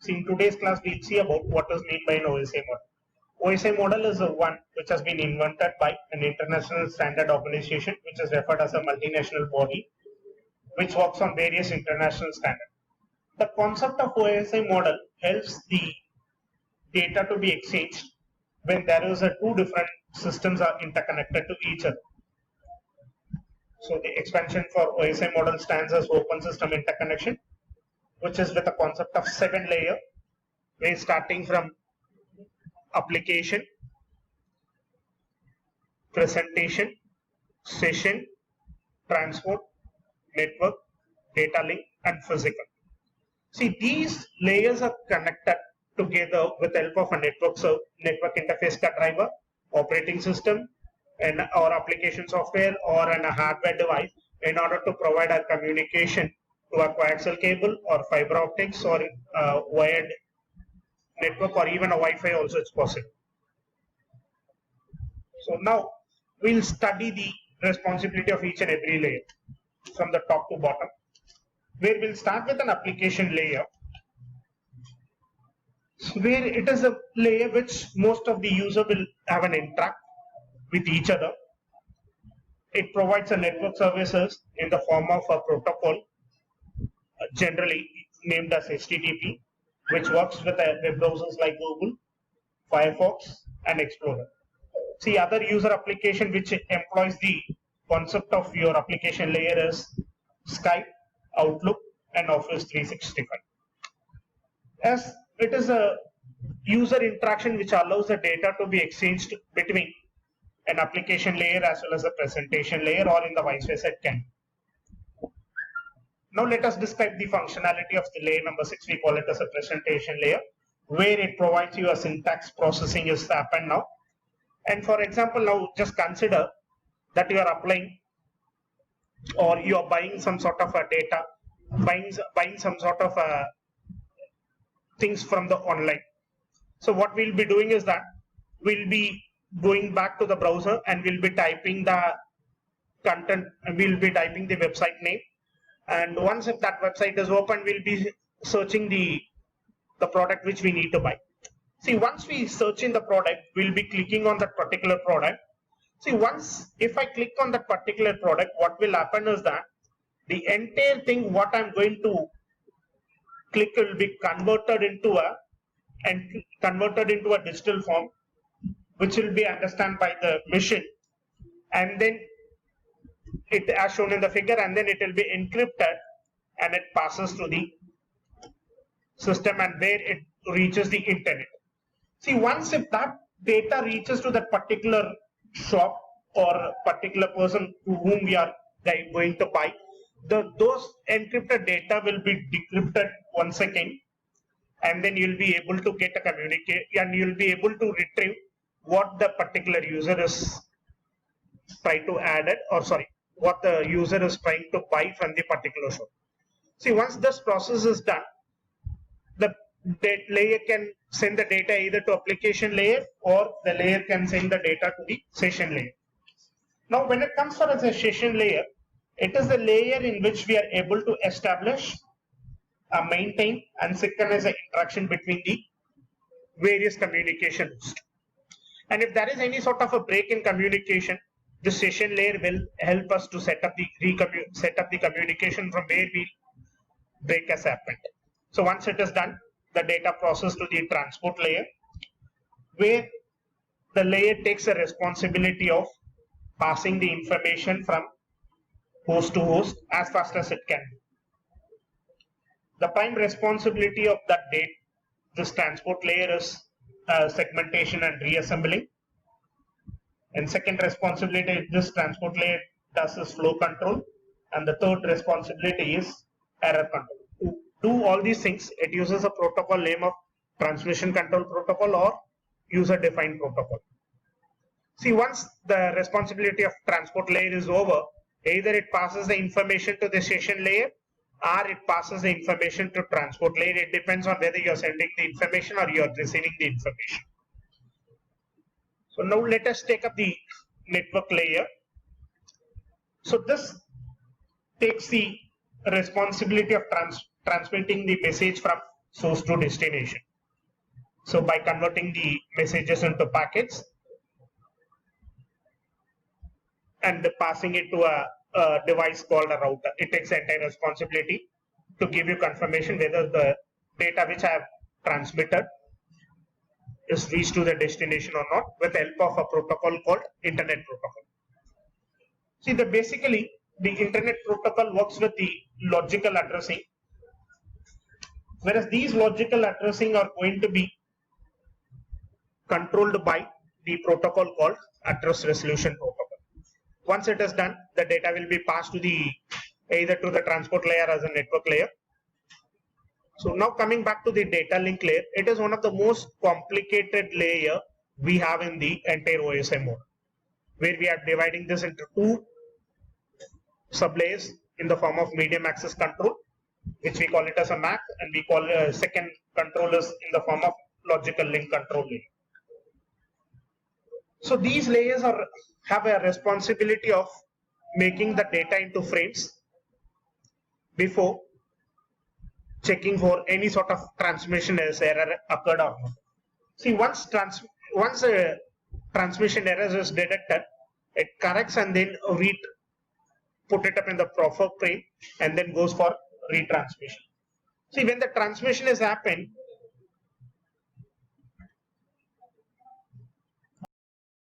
See, in today's class, we'll see about what is meant by an OSI model. OSI model is the one which has been invented by an international standard organization, which is referred as a multinational body, which works on various international standards. The concept of OSI model helps the data to be exchanged when there is a two different systems are interconnected to each other. So the expansion for OSI model stands as open system interconnection, which is with a concept of 7 layer, where starting from application, presentation, session, transport, network, data link, and physical. See, these layers are connected together with the help of a network interface driver, operating system, and or application software or a hardware device in order to provide a communication to a coaxial cable or fiber optics or wired network or even a Wi-Fi also it's possible. So now we'll study the responsibility of each and every layer from the top to bottom, where we'll start with an application layer, where it is a layer which most of the user will have an interact with each other. It provides a network services in the form of a protocol, generally named as HTTP, which works with web browsers like Google, Firefox, and Explorer. See, other user application which employs the concept of your application layer is Skype, Outlook, and Office 365. As it is a user interaction which allows the data to be exchanged between an application layer as well as a presentation layer, or in the vice versa it can. Now let us describe the functionality of the layer number 6. We call it as a presentation layer, where it provides you a syntax processing is happened now. And for example, now just consider that you are applying or you are buying some sort of a data, buying some sort of things from the online. So what we'll be doing is that we'll be going back to the browser and we'll be typing the content, we'll be typing the website name, and once if that website is open, we'll be searching the product which we need to buy. See, once we search in the product, we'll be clicking on that particular product. See, once if I click on that particular product, what will happen is that the entire thing what I'm going to click will be converted into a digital form, which will be understood by the machine, and then it as shown in the figure, and then it will be encrypted and it passes through the system and where it reaches the internet. See, once if that data reaches to that particular shop or particular person to whom we are going to buy, those encrypted data will be decrypted once again, and then you'll be able to get a communicate and you'll be able to retrieve what the particular user is trying to add it, or sorry, what the user is trying to buy from the particular shop. See, once this process is done, the layer can send the data either to application layer or the layer can send the data to the session layer. Now, when it comes for as a session layer, it is the layer in which we are able to establish, maintain, and synchronize the interaction between the various communication hosts. And if there is any sort of a break in communication, the session layer will help us to set up the communication from where the break has happened. So once it is done, the data processed to the transport layer, where the layer takes the responsibility of passing the information from host to host as fast as it can. The prime responsibility of that this transport layer is segmentation and reassembling. And second responsibility this transport layer does is flow control. And the third responsibility is error control. To do all these things, it uses a protocol name of transmission control protocol or user defined protocol. See, once the responsibility of transport layer is over, either it passes the information to the session layer or it passes the information to transport layer. It depends on whether you are sending the information or you are receiving the information. So now let us take up the network layer. So this takes the responsibility of transmitting the message from source to destination. So by converting the messages into packets and passing it to a device called a router, it takes the entire responsibility to give you confirmation whether the data which I have transmitted is reached to the destination or not with the help of a protocol called internet protocol. See, basically the internet protocol works with the logical addressing, whereas these logical addressing are going to be controlled by the protocol called address resolution protocol. Once it is done, the data will be passed to the either to the transport layer as a network layer. So now coming back to the data link layer, it is one of the most complicated layer we have in the entire OSI mode, where we are dividing this into two sublayers in the form of medium access control, which we call it as a MAC, and we call second controllers in the form of logical link control layer. So these layers have a responsibility of making the data into frames before checking for any sort of transmission error occurred or not. See, once a transmission error is detected, it corrects and then put it up in the proper frame and then goes for retransmission. See, when the transmission is happened,